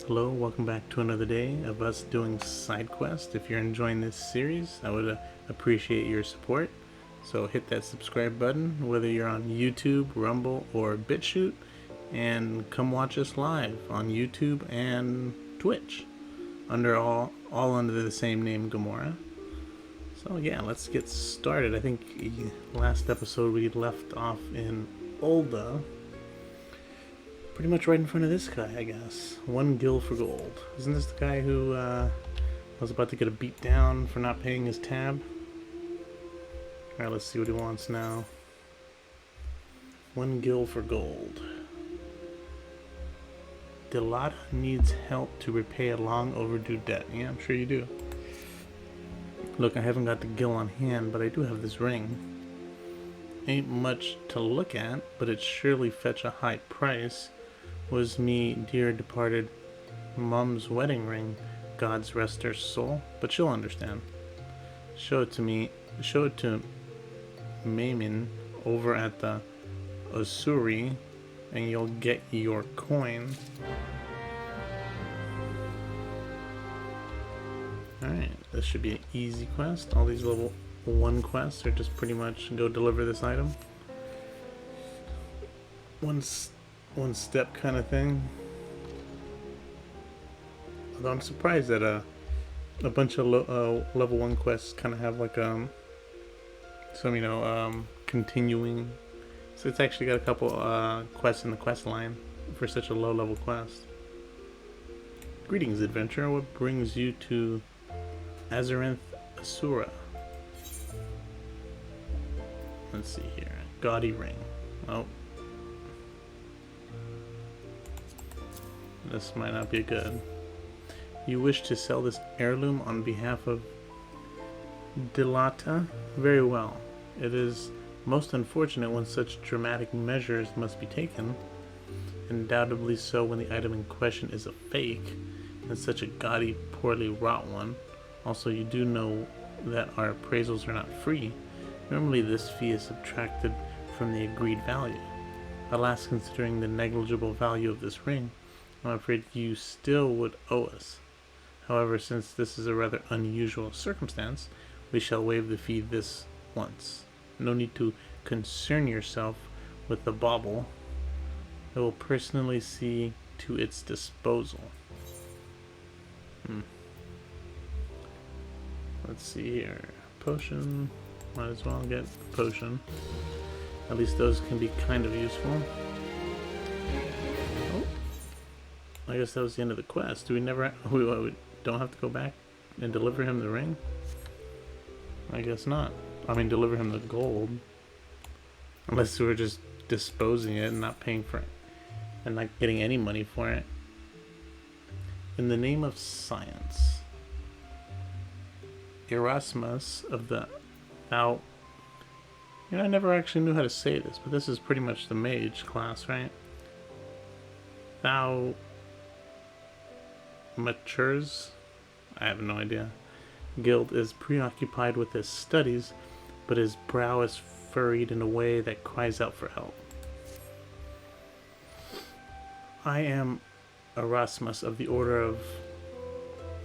Hello, welcome back to another day of us doing side quests. If you're enjoying this series, I would appreciate your support. So hit that subscribe button, whether you're on YouTube, Rumble, or Bitchute, and come watch us live on YouTube and Twitch, under all under the same name, Gamora. So yeah, let's get started. I think last episode we left off in Ulda. Pretty much right in front of this guy, I guess. 1 gil for gold. Isn't this the guy who was about to get a beat down for not paying his tab? Alright, let's see what he wants now. 1 gil for gold. Delata needs help to repay a long overdue debt. Yeah, I'm sure you do. Look, I haven't got the gil on hand, but I do have this ring. Ain't much to look at, but it surely fetch a high price. Was me dear departed mum's wedding ring, God's rest her soul, but she'll understand. Show it to Maimin over at the Osuri, and you'll get your coin. Alright, this should be an easy quest. All these level 1 quests are just pretty much go deliver this item. One step kind of thing. Although I'm surprised that a bunch of level 1 quests kind of have like some continuing. So it's actually got a couple quests in the quest line for such a low level quest. Greetings, adventurer. What brings you to Azarinth Asura? Let's see here. Gaudy ring. Oh. This might not be good. You wish to sell this heirloom on behalf of Delata? Very well. It is most unfortunate when such dramatic measures must be taken. Undoubtedly so when the item in question is a fake, and such a gaudy, poorly wrought one. Also, you do know that our appraisals are not free. Normally this fee is subtracted from the agreed value. Alas, considering the negligible value of this ring, I'm afraid you still would owe us. However, since this is a rather unusual circumstance, we shall waive the fee this once. No need to concern yourself with the bauble. I will personally see to its disposal. Let's see here. Potion. Might as well get the potion. At least those can be kind of useful. I guess that was the end of the quest. Do we never... we don't have to go back and deliver him the ring? I guess not. I mean, deliver him the gold. Unless we were just disposing it and not paying for it. And not getting any money for it. In the name of science. Erasmus of the... I never actually knew how to say this, but this is pretty much the mage class, right? Thou... matures? I have no idea. Guild is preoccupied with his studies, but his brow is furrowed in a way that cries out for help. I am Erasmus of the Order of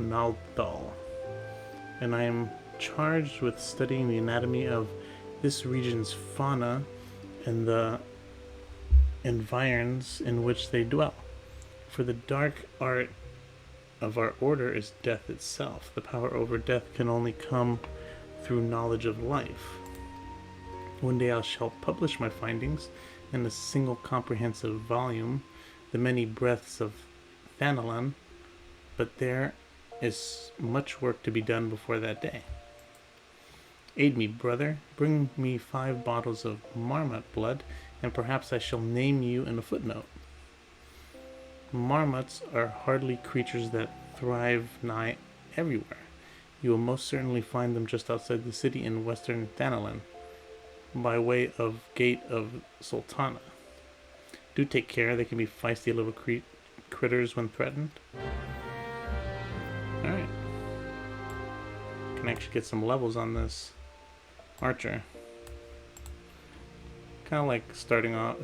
Nalthal, and I am charged with studying the anatomy of this region's fauna and the environs in which they dwell. For the dark art of our order is death itself. The power over death can only come through knowledge of life. One day I shall publish my findings in a single comprehensive volume, The Many Breaths of Thanalan, but there is much work to be done before that day. Aid me, brother. Bring me 5 bottles of marmot blood, and perhaps I shall name you in a footnote. Marmots are hardly creatures that thrive nigh everywhere. You will most certainly find them just outside the city in western Thanalan, by way of Gate of Sultana. Do take care, they can be feisty little critters when threatened. Alright. Can actually get some levels on this archer. Kind of like starting a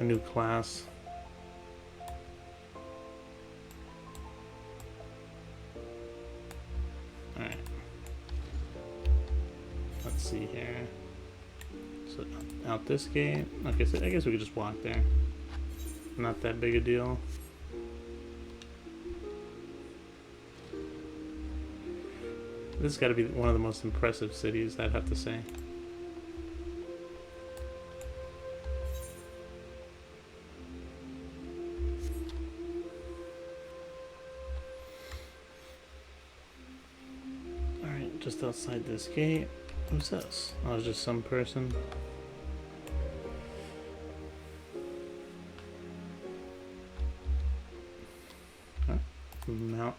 new class. out this gate. Okay, so I guess we could just walk there. Not that big a deal. This has got to be one of the most impressive cities, I'd have to say. Alright, just outside this gate. Who's this? Oh, it's just some person. Mount.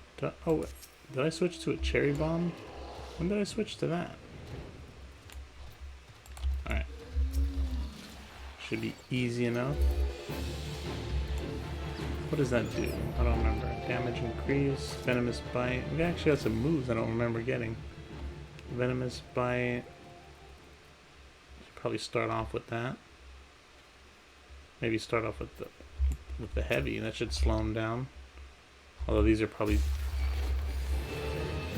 Oh, wait. Did I switch to a cherry bomb? When did I switch to that? Alright. Should be easy enough. What does that do? I don't remember. Damage increase, venomous bite. We actually got some moves I don't remember getting. Venomous bite. Should probably start off with that. Maybe start off with the heavy. That should slow him down. Although these are probably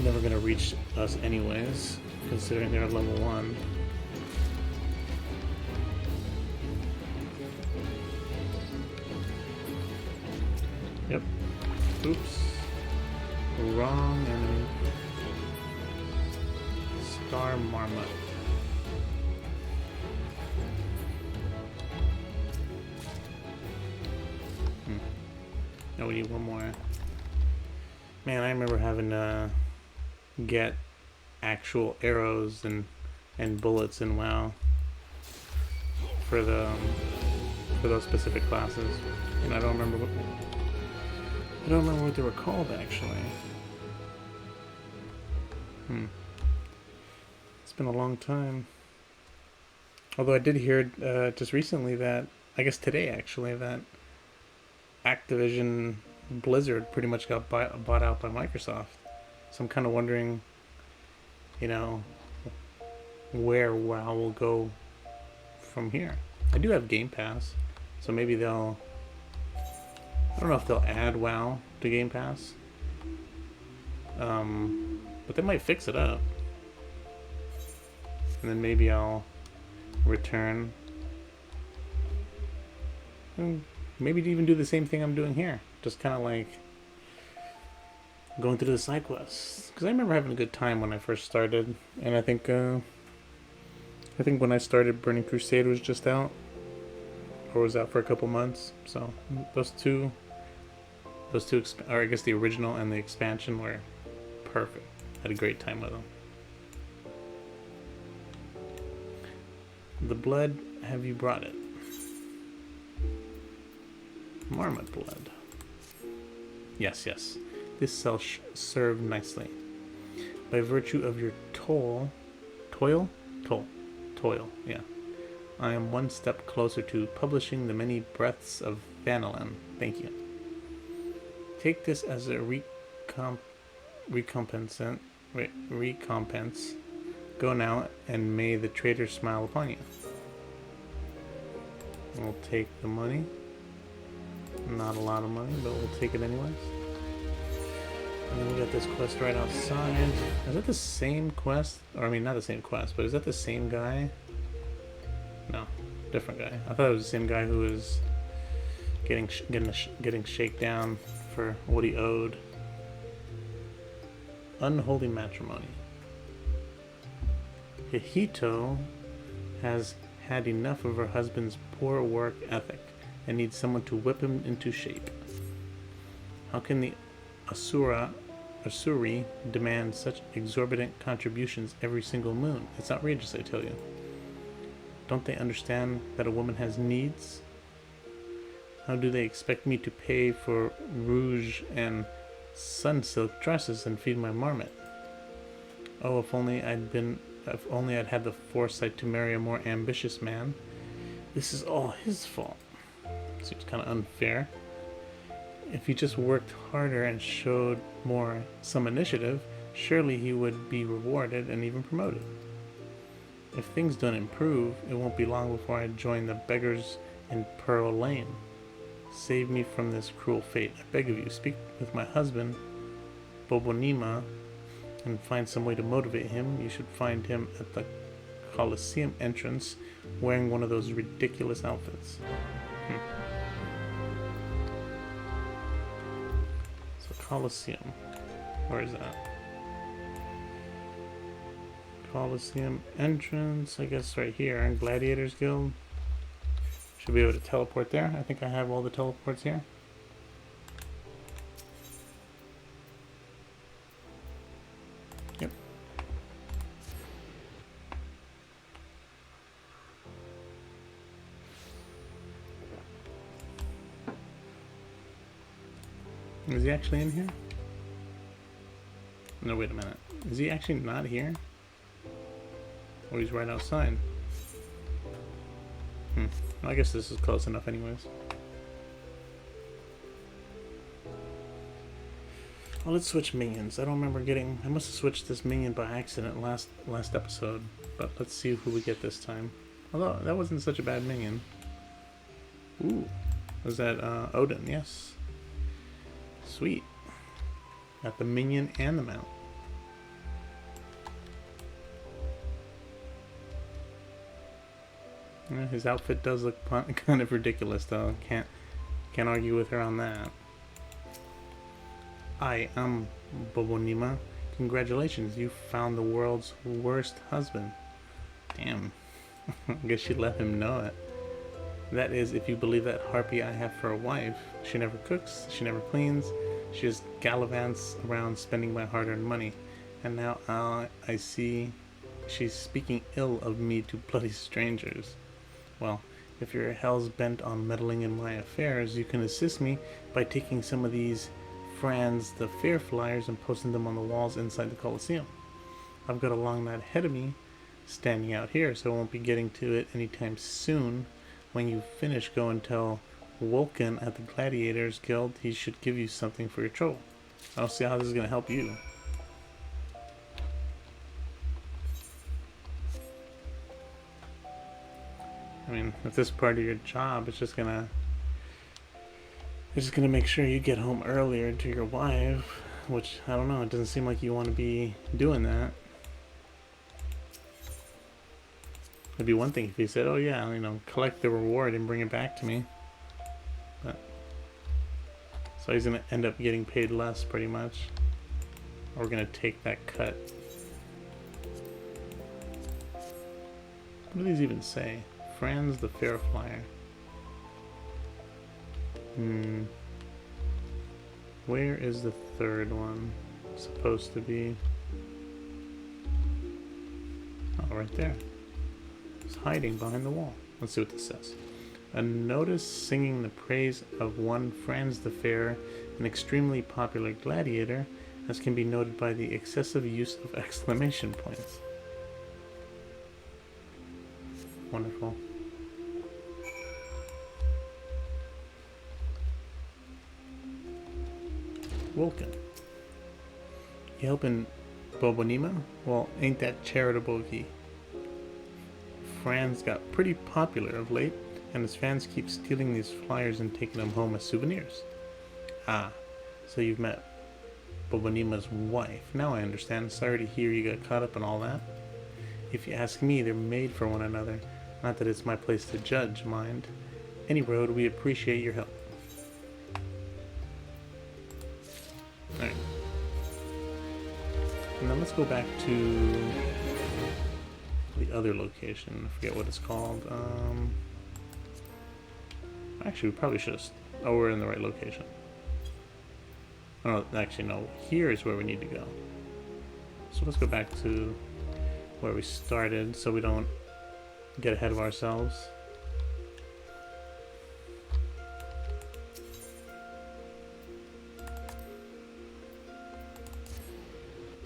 never going to reach us anyways, considering they're level 1. Yep. Oops. Wrong enemy. Star Marmot. No, we need one more. Man, I remember having to get actual arrows and bullets in WoW for those specific classes, and I don't remember what they were called actually. It's been a long time. Although I did hear just recently that, I guess today actually, that Activision Blizzard pretty much got bought out by Microsoft. So I'm kind of wondering, you know, where WoW will go from here. I do have Game Pass, so maybe they'll... I don't know if they'll add WoW to Game Pass. But they might fix it up. And then maybe I'll return. And maybe even do the same thing I'm doing here. Just kind of like going through the side quests, because I remember having a good time when I first started, and I think when I started, Burning Crusade was just out, or was out for a couple months. So those two, or I guess the original and the expansion were perfect. Had a great time with them. The blood, have you brought it? Marmot blood. Yes, yes. This shall serve nicely. By virtue of your toil, yeah. I am one step closer to publishing the many breaths of Thanalan. Thank you. Take this as a recompense. Go now, and may the traitor smile upon you. We'll take the money. Not a lot of money, but we'll take it anyways. And then we got this quest right outside. Is that the same quest? Or I mean, not the same quest, but is that the same guy? No, different guy. I thought it was the same guy who was getting shakedown for what he owed. Unholy Matrimony. Hihito has had enough of her husband's poor work ethic and needs someone to whip him into shape. How can the Asuri demand such exorbitant contributions every single moon? It's outrageous, I tell you. Don't they understand that a woman has needs? How do they expect me to pay for rouge and sun-silk dresses and feed my marmot? Oh, if only I'd had the foresight to marry a more ambitious man. This is all his fault. Seems kind of unfair. If he just worked harder and showed some initiative, surely he would be rewarded and even promoted. If things don't improve, it won't be long before I join the beggars in Pearl Lane. Save me from this cruel fate. I beg of you, speak with my husband, Bobonima, and find some way to motivate him. You should find him at the Colosseum entrance wearing one of those ridiculous outfits. So Colosseum. Where is that? Colosseum entrance, I guess right here. Gladiators Guild. Should be able to teleport there. I think I have all the teleports here. Yep. Is he actually in here? No, wait a minute. Is he actually not here? Oh, he's right outside. Well, I guess this is close enough anyways. Well, let's switch minions. I don't remember getting... I must have switched this minion by accident last episode. But let's see who we get this time. Although, that wasn't such a bad minion. Ooh. Was that Odin? Yes. Sweet. Got the minion and the mount. Yeah, his outfit does look kind of ridiculous, though. Can't argue with her on that. I am Bobonima. Congratulations, you found the world's worst husband. Damn. I guess she let him know it. That is, if you believe that harpy I have for a wife. She never cooks, she never cleans, she just gallivants around spending my hard-earned money. And now I see she's speaking ill of me to bloody strangers. Well, if you're hell's bent on meddling in my affairs, you can assist me by taking some of these Franz the Fair flyers and posting them on the walls inside the Colosseum. I've got a long night ahead of me standing out here, so I won't be getting to it anytime soon. When you finish, go and tell Vulcan at the Gladiators Guild he should give you something for your trouble. I don't see how this is going to help you. I mean, if this is part of your job, it's just gonna make sure you get home earlier to your wife, which, I don't know, it doesn't seem like you want to be doing that. It'd be one thing if he said, oh yeah, you know, collect the reward and bring it back to me. But, so he's gonna end up getting paid less, pretty much. Or we're gonna take that cut. What do these even say? Franz the Fair Flyer. Where is the third one supposed to be? Oh, right there. It's hiding behind the wall. Let's see what this says. A notice singing the praise of one Franz the Fair, an extremely popular gladiator, as can be noted by the excessive use of exclamation points. Wonderful. Vulcan. You helping Bobonima? Well, ain't that charitable of ye? Franz got pretty popular of late, and his fans keep stealing these flyers and taking them home as souvenirs. Ah, so you've met Bobonima's wife. Now I understand. Sorry to hear you got caught up in all that. If you ask me, they're made for one another. Not that it's my place to judge, mind. Any road, we appreciate your help. Alright. And then let's go back to the other location. I forget what it's called. Actually, we probably should have... Oh, we're in the right location. Oh, actually, no. Here is where we need to go. So let's go back to where we started so we don't get ahead of ourselves.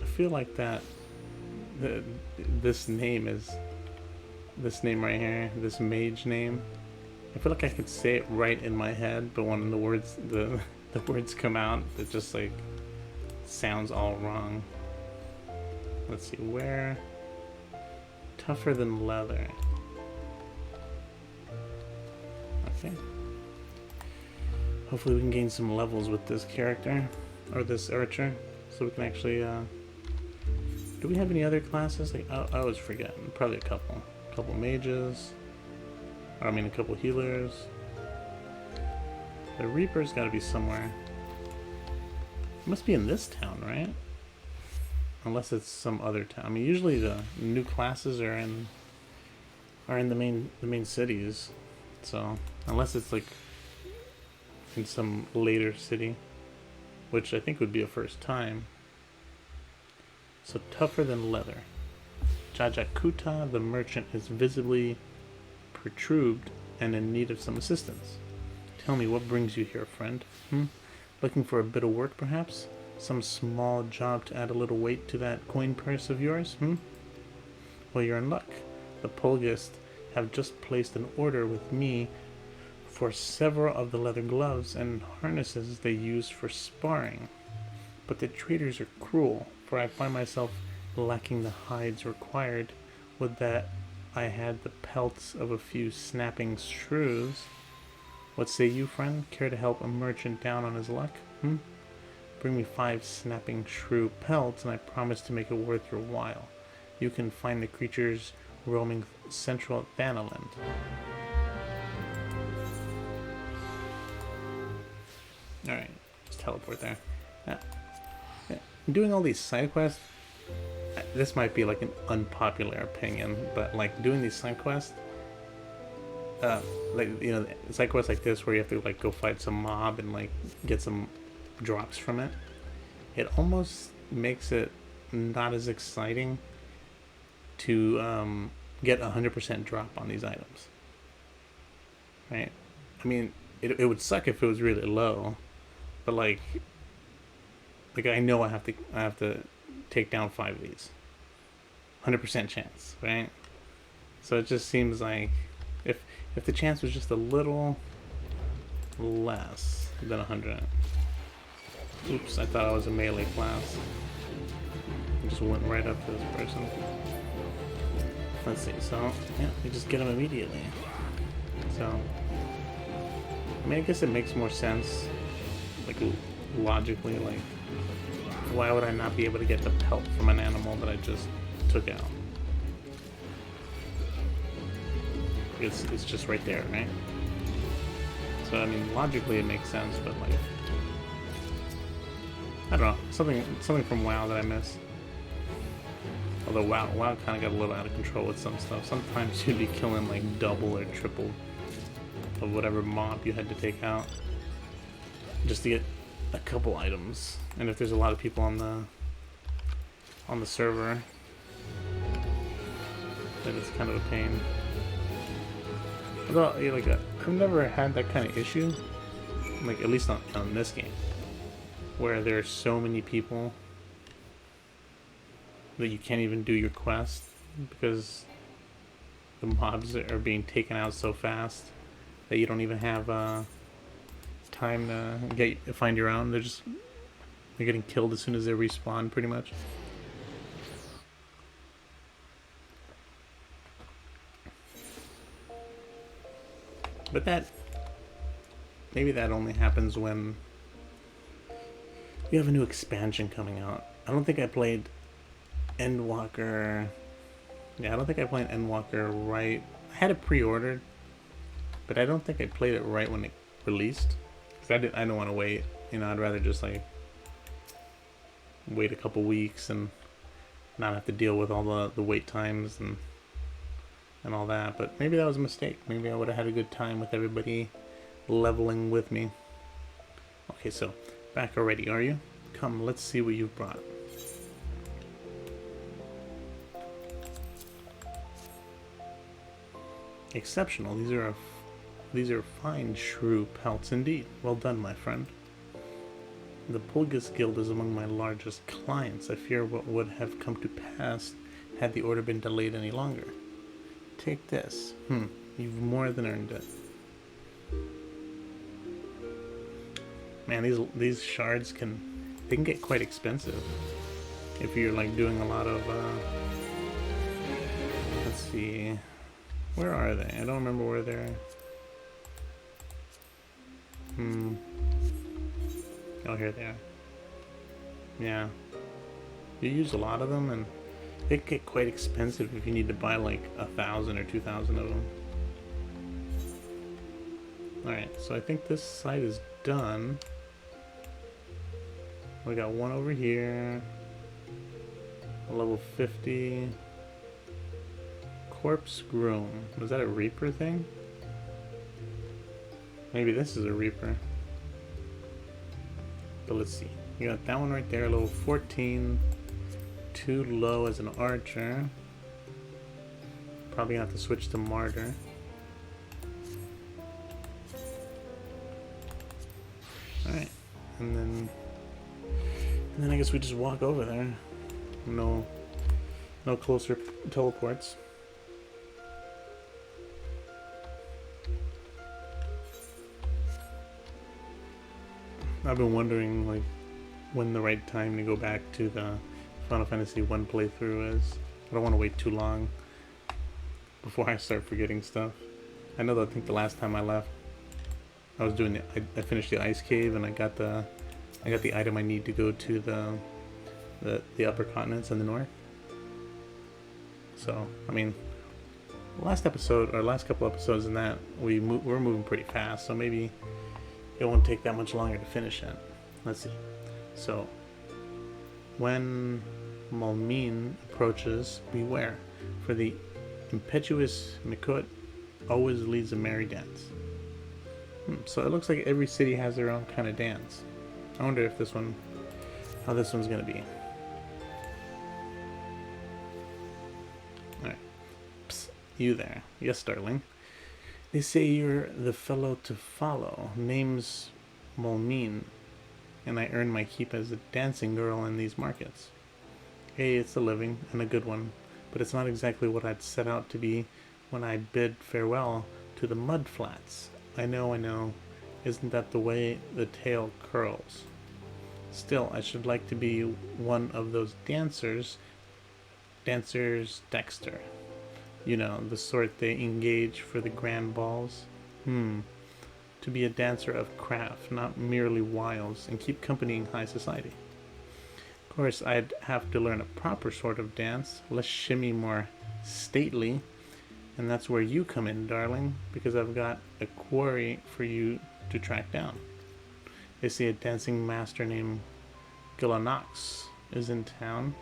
I feel like that this name is this name right here, this mage name. I feel like I could say it right in my head, but when the words come out, it just like sounds all wrong. Let's see, where? Tougher than leather. Okay. Hopefully we can gain some levels with this character, or this archer, so we can actually, do we have any other classes? Like, I always forget. Probably a couple mages. Or, I mean, a couple healers. The Reaper's gotta be somewhere. It must be in this town, right? Unless it's some other town. I mean, usually the new classes are in the main cities. So, unless it's like in some later city, which I think would be a first time. So, tougher than leather. Jajakuta, the merchant, is visibly protruded and in need of some assistance. Tell me, what brings you here, friend? Looking for a bit of work, perhaps? Some small job to add a little weight to that coin purse of yours, Well, you're in luck. The Polgist have just placed an order with me for several of the leather gloves and harnesses they use for sparring. But the traders are cruel, for I find myself lacking the hides required. Would that I had the pelts of a few snapping shrews. What say you, friend? Care to help a merchant down on his luck? Bring me 5 snapping shrew pelts, and I promise to make it worth your while. You can find the creatures roaming central Thanalan. Alright, just teleport there. Doing all these side quests, this might be like an unpopular opinion, but like doing these side quests, like, you know, side quests like this where you have to like go fight some mob and like get some drops from it, it almost makes it not as exciting to get 100% drop on these items, right? I mean, it would suck if it was really low, but like I know I have to take down 5 of these, 100% chance, right? So it just seems like if the chance was just a little less than 100. Oops, I thought I was a melee class. I just went right up to this person. Let's see, so, yeah, we just get him immediately. So, I mean, I guess it makes more sense, like, logically, like, why would I not be able to get the pelt from an animal that I just took out? It's just right there, right? So, I mean, logically it makes sense, but, like, I don't know, something from WoW that I miss. Although WoW kind of got a little out of control with some stuff. Sometimes you'd be killing like double or triple of whatever mob you had to take out just to get a couple items. And if there's a lot of people on the server, then it's kind of a pain. Although, like, I've never had that kind of issue, like at least on this game, where there's so many people that you can't even do your quest because the mobs are being taken out so fast that you don't even have time to find your own. They're getting killed as soon as they respawn, pretty much. But maybe that only happens when you have a new expansion coming out. I don't think I played Endwalker. Yeah, I don't think I played Endwalker right. I had it pre-ordered, but I don't think I played it right when it released. Cause I don't want to wait. You know, I'd rather just like wait a couple weeks and not have to deal with all the wait times and all that. But maybe that was a mistake. Maybe I would have had a good time with everybody leveling with me. Okay, so back already, are you? Come, let's see what you've brought. Exceptional. These are fine shrew pelts indeed. Well done, my friend. The Polgist Guild is among my largest clients. I fear what would have come to pass had the order been delayed any longer. Take this. You've more than earned it. Man, these shards can get quite expensive if you're like doing a lot of let's see, where are they? I don't remember where they're. Oh, here they are. Yeah, you use a lot of them, and they get quite expensive if you need to buy like 1,000 or 2,000 of them. Alright, so I think this side is done. We got one over here. Level 50. Corpse Groom. Was that a Reaper thing? Maybe this is a Reaper. But let's see. You got that one right there, level 14. Too low as an archer. Probably gonna have to switch to Martyr. Alright. And then I guess we just walk over there. No closer teleports. I've been wondering like when the right time to go back to the Final Fantasy 1 playthrough is. I don't want to wait too long before I start forgetting stuff. I know that I think the last time I left, I was doing I finished the ice cave and I got the item I need to go to the upper continents in the north. So I mean, last episode or last couple episodes in that we're moving pretty fast, so maybe it won't take that much longer to finish it. Let's see. So when Malmeen approaches, beware, for the impetuous Mikut always leads a merry dance. So it looks like every city has their own kind of dance. I wonder if how this one's gonna be. Alright. Psst, you there. Yes, darling. They say you're the fellow to follow. Name's Malmeen, and I earn my keep as a dancing girl in these markets. Hey, it's a living, and a good one, but it's not exactly what I'd set out to be when I bid farewell to the mud flats. I know. Isn't that the way the tale curls? Still, I should like to be one of those dancers Dexter. You know, the sort they engage for the grand balls. To be a dancer of craft, not merely wiles, and keep company in high society. Of course, I'd have to learn a proper sort of dance, less shimmy, more stately. And that's where you come in, darling, because I've got a quarry for you to track down. They say a dancing master named Gillanox is in town.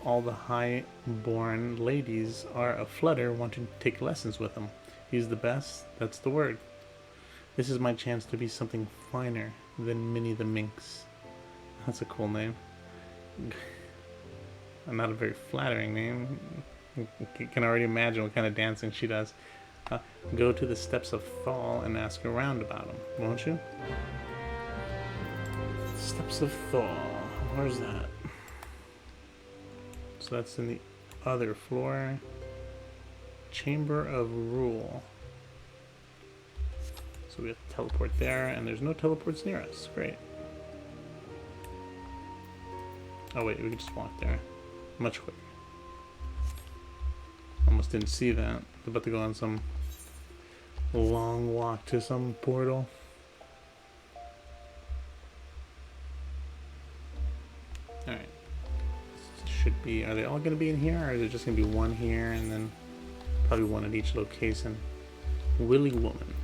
All the high-born ladies are aflutter wanting to take lessons with him. He's the best, that's the word. This is my chance to be something finer than Minnie the Minx. That's a cool name. Not a very flattering name. You can already imagine what kind of dancing she does. Go to the steps of Thal and ask around about him, won't you? Steps of Thal. Where's that? So that's in the other floor. Chamber of Rule. So we have to teleport there, and there's no teleports near us. Great. Oh wait, we can just walk there. Much quicker. Almost didn't see that. I was about to go on some long walk to some portal. Alright. Should be, are they all going to be in here, or is it just going to be one here and then probably one at each location? Willy Woman.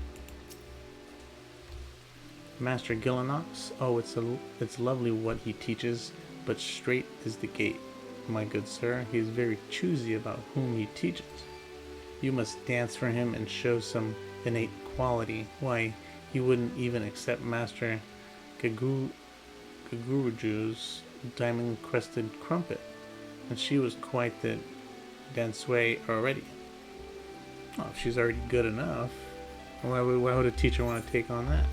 Master Gillanox? Oh, it's lovely what he teaches, but straight is the gate, my good sir. He is very choosy about whom he teaches. You must dance for him and show some innate quality. Why, he wouldn't even accept Master Gaguruju's diamond-crested crumpet, and she was quite the danseuse already. Oh, if she's already good enough, why would a teacher want to take on that?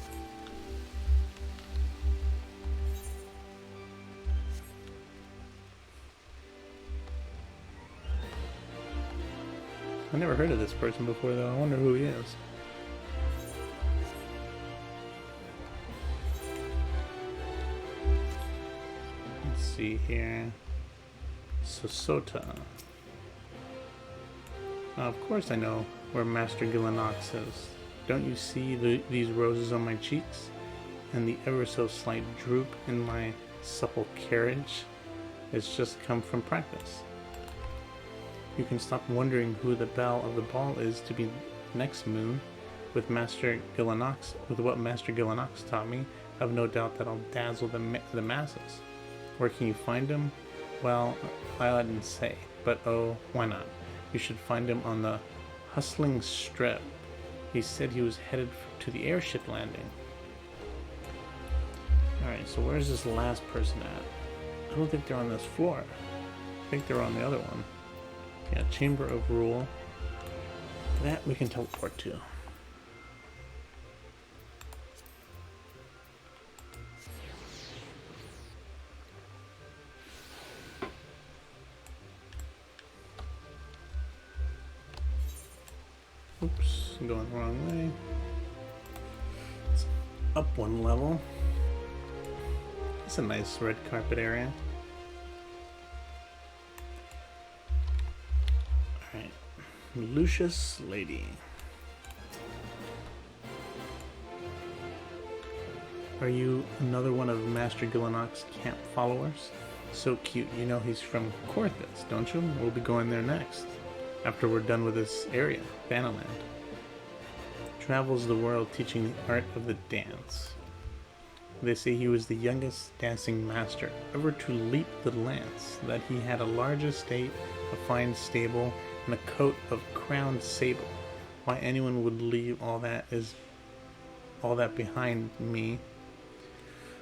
I never heard of this person before, though. I wonder who he is. Let's see here. Sosota. Of course I know where Master Gillanox is. Don't you see these roses on my cheeks? And the ever so slight droop in my supple carriage? It's just come from practice. You can stop wondering who the belle of the ball is to be next moon. With what Master Gillinox taught me, I've no doubt that I'll dazzle the masses. Where can you find him? Well, I didn't say, but oh, why not? You should find him on the hustling strip. He said he was headed to the airship landing. Alright, so where's this last person at? I don't think they're on this floor. I think they're on the other one. Yeah, Chamber of Rule. That we can teleport to. Oops, I'm going the wrong way. It's up one level. It's a nice red carpet area. Alright. Lucius Lady. Are you another one of Master Gillinox's camp followers? So cute. You know he's from Corthus, don't you? We'll be going there next. After we're done with this area, Thanalan. Travels the world teaching the art of the dance. They say he was the youngest dancing master ever to leap the lance, that he had a large estate, a fine stable, and a coat of crowned sable. Why anyone would leave all that behind me.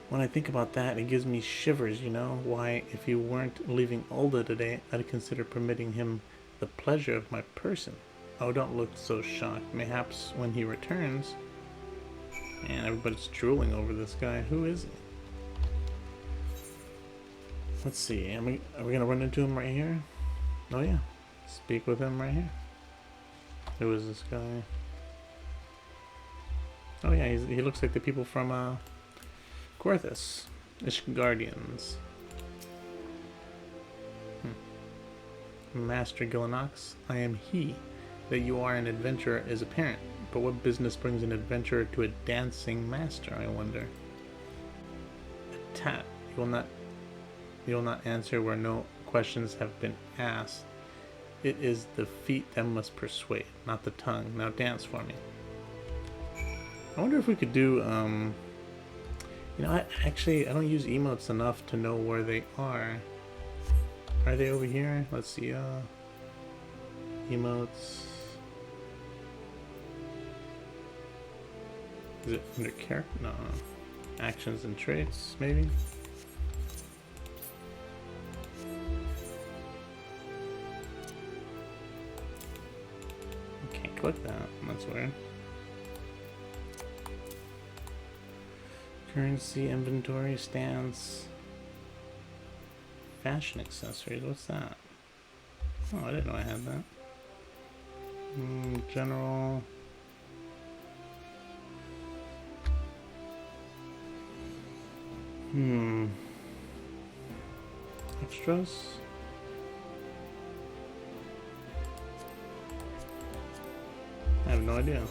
When I think about that, it gives me shivers, you know. Why, if you weren't leaving Ulda today, I'd consider permitting him the pleasure of my person. Oh, don't look so shocked. Mayhaps when he returns... Man, everybody's drooling over this guy. Who is he? Let's see. Are we gonna run into him right here? Oh yeah. Speak with him right here. Who is this guy? Oh yeah, he looks like the people from Corthus. Ishgardians. Master Gillinox, I am he. That you are an adventurer is apparent, but what business brings an adventurer to a dancing master, I wonder? A tat. You will not answer where no questions have been asked. It is the feet that must persuade, not the tongue. Now dance for me. I wonder if we could do, you know, I don't use emotes enough to know where they are. Are they over here? Let's see, emotes. Is it under character? No. Actions and traits, maybe? Can't click that. That's weird. Currency, inventory, stance. Fashion accessories. What's that? Oh, I didn't know I had that. General. Extras? I have no idea.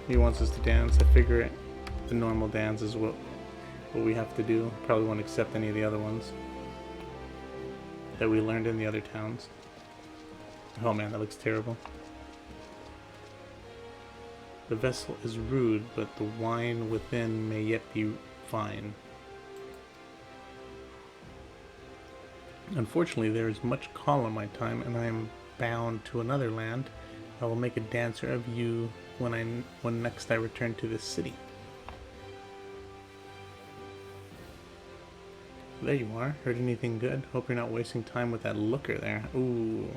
He wants us to dance. I figure it. The normal dance is what we have to do. Probably won't accept any of the other ones that we learned in the other towns. Oh man, that looks terrible. The vessel is rude, but the wine within may yet be fine. Unfortunately, there is much call on my time, and I am bound to another land. I will make a dancer of you when next I return to this city. There you are. Heard anything good? Hope you're not wasting time with that looker there. Ooh.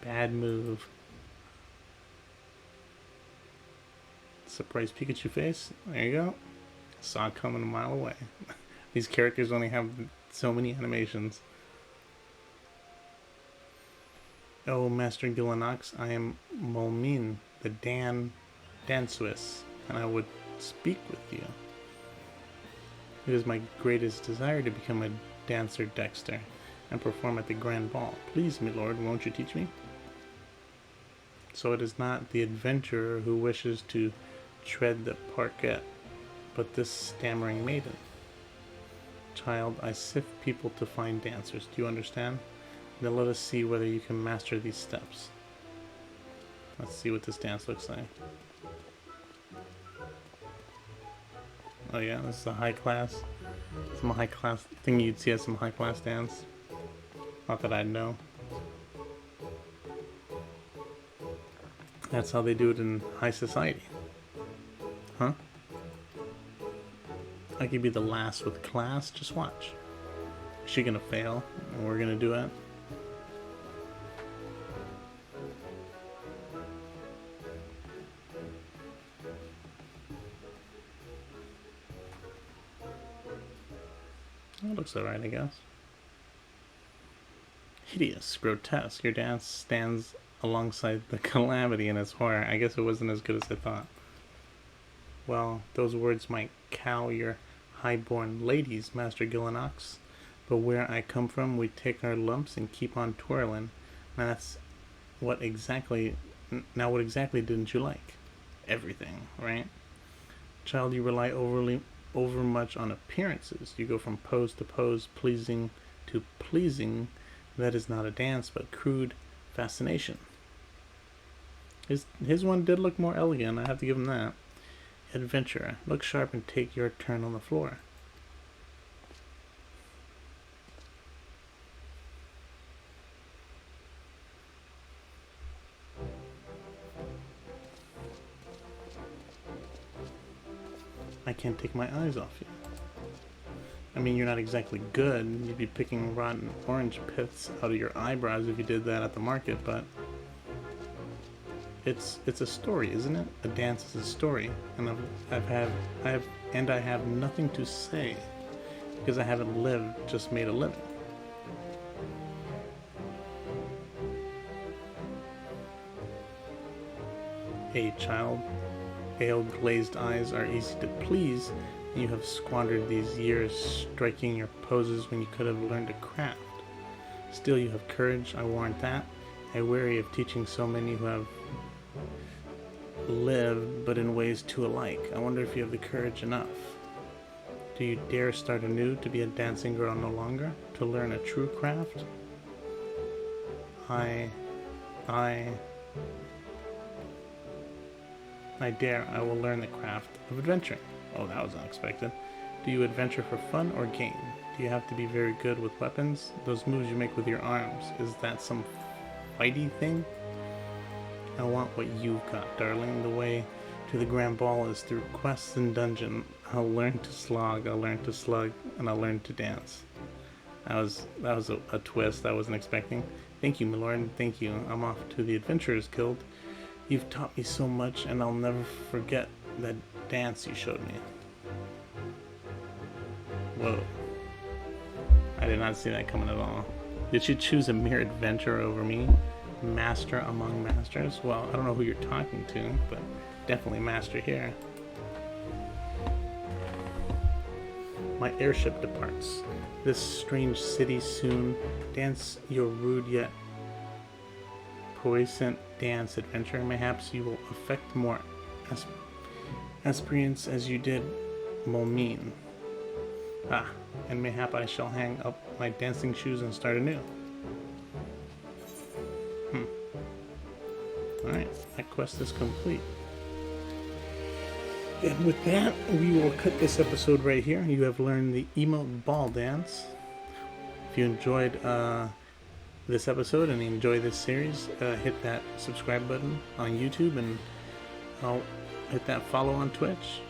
Bad move. Surprise Pikachu face. There you go. Saw it coming a mile away. These characters only have so many animations. Oh, Master Gillinox, I am Molmin, the Dan Swiss, and I would speak with you. It is my greatest desire to become a dancer Dexter and perform at the Grand Ball. Please, my lord, won't you teach me? So it is not the adventurer who wishes to tread the parquet, but this stammering maiden. Child, I sift people to find dancers. Do you understand? Then let us see whether you can master these steps. Let's see what this dance looks like. Oh yeah, this is a high class. Some high class thing you'd see at some high class dance. Not that I'd know. That's how they do it in high society. Huh? I could be the last with class. Just watch. Is she gonna fail? And we're gonna do it? That looks alright, I guess. Hideous, grotesque. Your dance stands alongside the calamity and its horror. I guess it wasn't as good as I thought. Well, those words might cow your high-born ladies, Master Gillinox, but where I come from, we take our lumps and keep on twirling. Now that's what exactly... Now what exactly didn't you like? Everything, right? Child, you rely over much on appearances. You go from pose to pose, pleasing to pleasing. That is not a dance, but crude fascination. His one did look more elegant, I have to give him that. Adventurer, look sharp and take your turn on the floor. I can't take my eyes off you. I mean, you're not exactly good. You'd be picking rotten orange pits out of your eyebrows if you did that at the market, but it's a story, isn't it? A dance is a story, and I have nothing to say because I haven't lived, just made a living. Hey, child. Ale-glazed eyes are easy to please. You have squandered these years striking your poses when you could have learned a craft. Still, you have courage, I warrant that. I weary of teaching so many who have lived, but in ways too alike. I wonder if you have the courage enough. Do you dare start anew to be a dancing girl no longer? To learn a true craft? I dare. I will learn the craft of adventuring. Oh, that was unexpected. Do you adventure for fun or gain? Do you have to be very good with weapons? Those moves you make with your arms, is that some fighty thing? I want what you've got, darling. The way to the grand ball is through quests and dungeon. I'll learn to slog, and I'll learn to dance. That was a twist I wasn't expecting. Thank you, my lord. Thank you. I'm off to the Adventurers Guild. You've taught me so much, and I'll never forget that dance you showed me. Whoa. I did not see that coming at all. Did you choose a mere adventurer over me? Master among masters? Well, I don't know who you're talking to, but definitely master here. My airship departs. This strange city soon. Dance your rude yet puissant dance, adventure. Mayhaps you will affect more aspirants as you did Momine. Ah, and mayhap I shall hang up my dancing shoes and start anew. Alright, that quest is complete. And with that, we will cut this episode right here. You have learned the emote ball dance. If you enjoyed this episode and enjoy this series, hit that subscribe button on YouTube, and I'll hit that follow on Twitch.